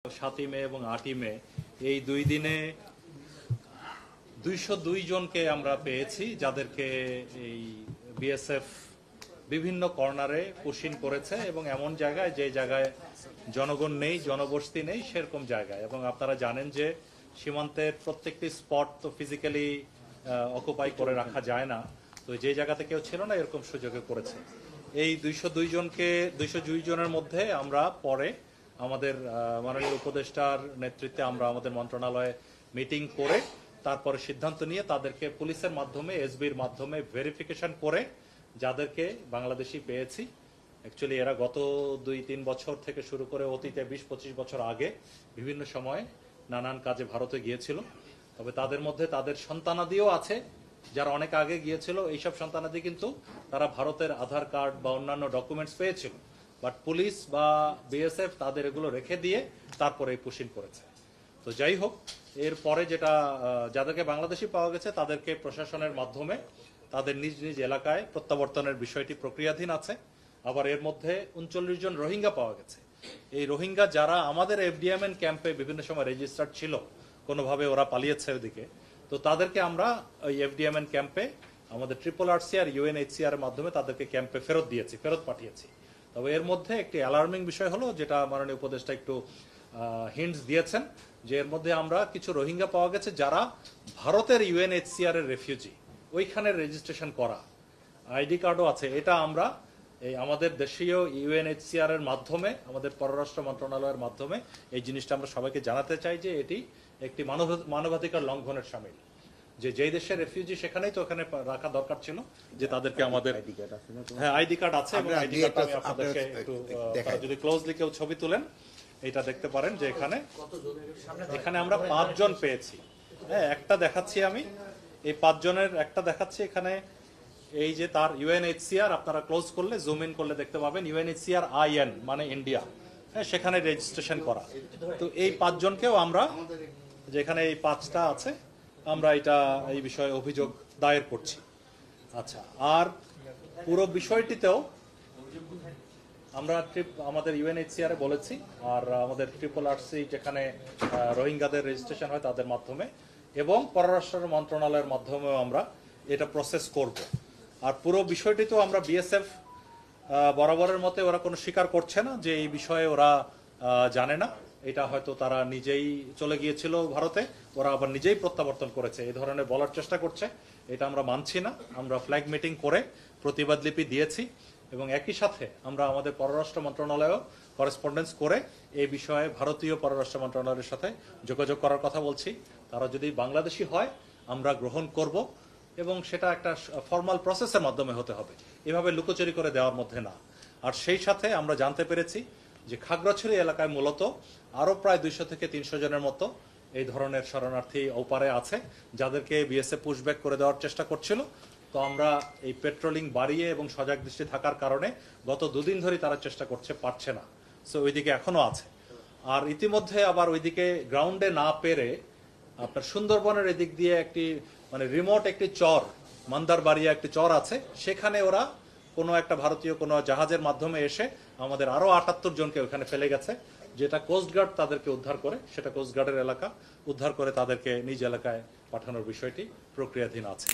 7ই মে এবং 8ই মে এই দুই দিনে 202 জনকে আমরা পেয়েছি, যাদেরকে এই বিএসএফ বিভিন্ন কর্নারে পুশিং করেছে এবং এমন জায়গায় যে জায়গায় জনগণ নেই, জনবসতি নেই, সেরকম জায়গায়। এবং আপনারা জানেন যে সীমান্তের প্রত্যেকটি স্পট তো ফিজিক্যালি অকুপাই করে রাখা যায় না, তো যে জায়গাতে কেউ ছিল না এরকম সুযোগে করেছে। এই 202 জনের মধ্যে আমরা পরে আমাদের মাননীয় উপদেষ্টার নেতৃত্বে আমরা আমাদের মন্ত্রণালয়ে মিটিং করে তারপরে সিদ্ধান্ত নিয়ে তাদেরকে পুলিশের মাধ্যমে, এসবির মাধ্যমে ভেরিফিকেশন করে যাদেরকে বাংলাদেশি পেয়েছি। অ্যাকচুয়ালি এরা গত 2-3 বছর থেকে শুরু করে অতীতে 20-25 বছর আগে বিভিন্ন সময় নানান কাজে ভারতে গিয়েছিল। তবে তাদের মধ্যে তাদের সন্তানাদিও আছে যারা অনেক আগে গিয়েছিল। এইসব সন্তানাদি কিন্তু তারা ভারতের আধার কার্ড বা অন্যান্য ডকুমেন্টস পেয়েছিল, বাট পুলিশ বা বিএসএফ তাদের এগুলো রেখে দিয়ে তারপরে এই পুশিং করেছে। তো যাই হোক, এরপরে যেটা যাদেরকে বাংলাদেশি পাওয়া গেছে তাদেরকে প্রশাসনের মাধ্যমে তাদের নিজ নিজ এলাকায় প্রত্যাবর্তনের বিষয়টি প্রক্রিয়াধীন আছে। আবার এর মধ্যে 39 জন রোহিঙ্গা পাওয়া গেছে। এই রোহিঙ্গা যারা আমাদের এফডিএমএন ক্যাম্পে বিভিন্ন সময় রেজিস্টার্ড ছিল, কোনোভাবে ওরা পালিয়েছে ওদিকে, তো তাদেরকে আমরা ওই এফডিএমএন ক্যাম্পে আমাদের RRRC আর UNHCR এর মাধ্যমে তাদেরকে ক্যাম্পে ফেরত পাঠিয়েছি। তবে এর মধ্যে একটি অ্যালার্মিং বিষয় হলো, যেটা মাননীয় উপদেষ্টা একটু হিন্টস দিয়েছেন, যে এর মধ্যে আমরা কিছু রোহিঙ্গা পাওয়া গেছে যারা ভারতের UNHCR এর রেফিউজি, ওইখানে রেজিস্ট্রেশন করা, আইডি কার্ডও আছে। এটা আমরা এই আমাদের দেশীয় UNHCR এর মাধ্যমে, আমাদের পররাষ্ট্র মন্ত্রণালয়ের মাধ্যমে এই জিনিসটা আমরা সবাইকে জানাতে চাই যে এটি একটি মানবাধিকার লঙ্ঘনের শামিল। যে যেই দেশের রেফিউজি সেখানেই তো ওখানে রাখা দরকার ছিল, যে তাদেরকে আমাদের হ্যাঁ আইডি কার্ড আছে এবং আইডি কার্ডটা আমি আপনাদেরকে একটু যদি ক্লোজলি কেউ ছবি তুলেন এটা দেখতে পারেন যে এখানে আমরা 5 জন পেয়েছি। হ্যাঁ, একটা দেখাচ্ছি আমি, এই 5 জনের একটা দেখাচ্ছি এখানে। এই যে তার UNHCR, আপনারা ক্লোজ করলে জুম ইন করলে দেখতে পাবেন UNHCR IN মানে ইন্ডিয়া, হ্যাঁ, সেখানে রেজিস্ট্রেশন করা। তো এই 5 জনকেও আমরা, যেখানে এই 5টা আছে, আমরা এই বিষয়ে অভিযোগ দায়ের করছি। আচ্ছা, আর পুরো বিষয়টিতেও আমরা আমাদের UNHCR এ বলেছি, আর আমাদের RRRC যেখানে রোহিঙ্গাদের রেজিস্ট্রেশন হয় তাদের মাধ্যমে, এবং পররাষ্ট্র মন্ত্রণালয়ের মাধ্যমেও আমরা এটা প্রসেস করব। আর পুরো বিষয়টি তো আমরা বিএসএফ বরাবরের মতে ওরা কোনো স্বীকার করছে না যে এই বিষয়ে ওরা জানে না। এটা হয়তো তারা নিজেই চলে গিয়েছিল ভারতে, ওরা আবার নিজেই প্রত্যাবর্তন করেছে, এই ধরনের বলার চেষ্টা করছে। এটা আমরা মানছি না। আমরা ফ্ল্যাগ মিটিং করে প্রতিবাদ লিপি দিয়েছি এবং একই সাথে আমরা আমাদের পররাষ্ট্র মন্ত্রণালয়েও করেসপন্ডেন্স করে এই বিষয়ে ভারতীয় পররাষ্ট্র মন্ত্রণালয়ের সাথে যোগাযোগ করার কথা বলছি। তারা যদি বাংলাদেশি হয় আমরা গ্রহণ করব, এবং সেটা একটা ফর্মাল প্রসেসের মাধ্যমে হতে হবে, এভাবে লুকোচুরি করে দেওয়ার মধ্যে না। আর সেই সাথে আমরা জানতে পেরেছি যে খাগড়াছড়ি এলাকায় মূলত আরও প্রায় 200 থেকে 300 জনের মতো এই ধরনের শরণার্থী ওপারে আছে, যাদেরকে বিএসএফ পুশব্যাক করে দেওয়ার চেষ্টা করছিল। তো আমরা এই পেট্রোলিং বাড়িয়ে এবং সজাগ দৃষ্টি থাকার কারণে গত 2 দিন ধরে তারা চেষ্টা করছে, পারছে না। সো ওইদিকে এখনো আছে। আর ইতিমধ্যে আবার ওইদিকে গ্রাউন্ডে না পেরে আপনার সুন্দরবনের এদিক দিয়ে একটি মানে রিমোট একটি চর, মান্দারবাড়িয়া একটি চর আছে, সেখানে ওরা কোনো একটা ভারতীয় কোনো জাহাজের মাধ্যমে এসে আমাদের আরো 78 জনকে ওখানে ফেলে গেছে, যেটা কোস্টগার্ড তাদেরকে উদ্ধার করে, সেটা কোস্টগার্ডের এলাকা উদ্ধার করে তাদেরকে নিজ এলাকায় পাঠানোর বিষয়টি প্রক্রিয়াধীন আছে।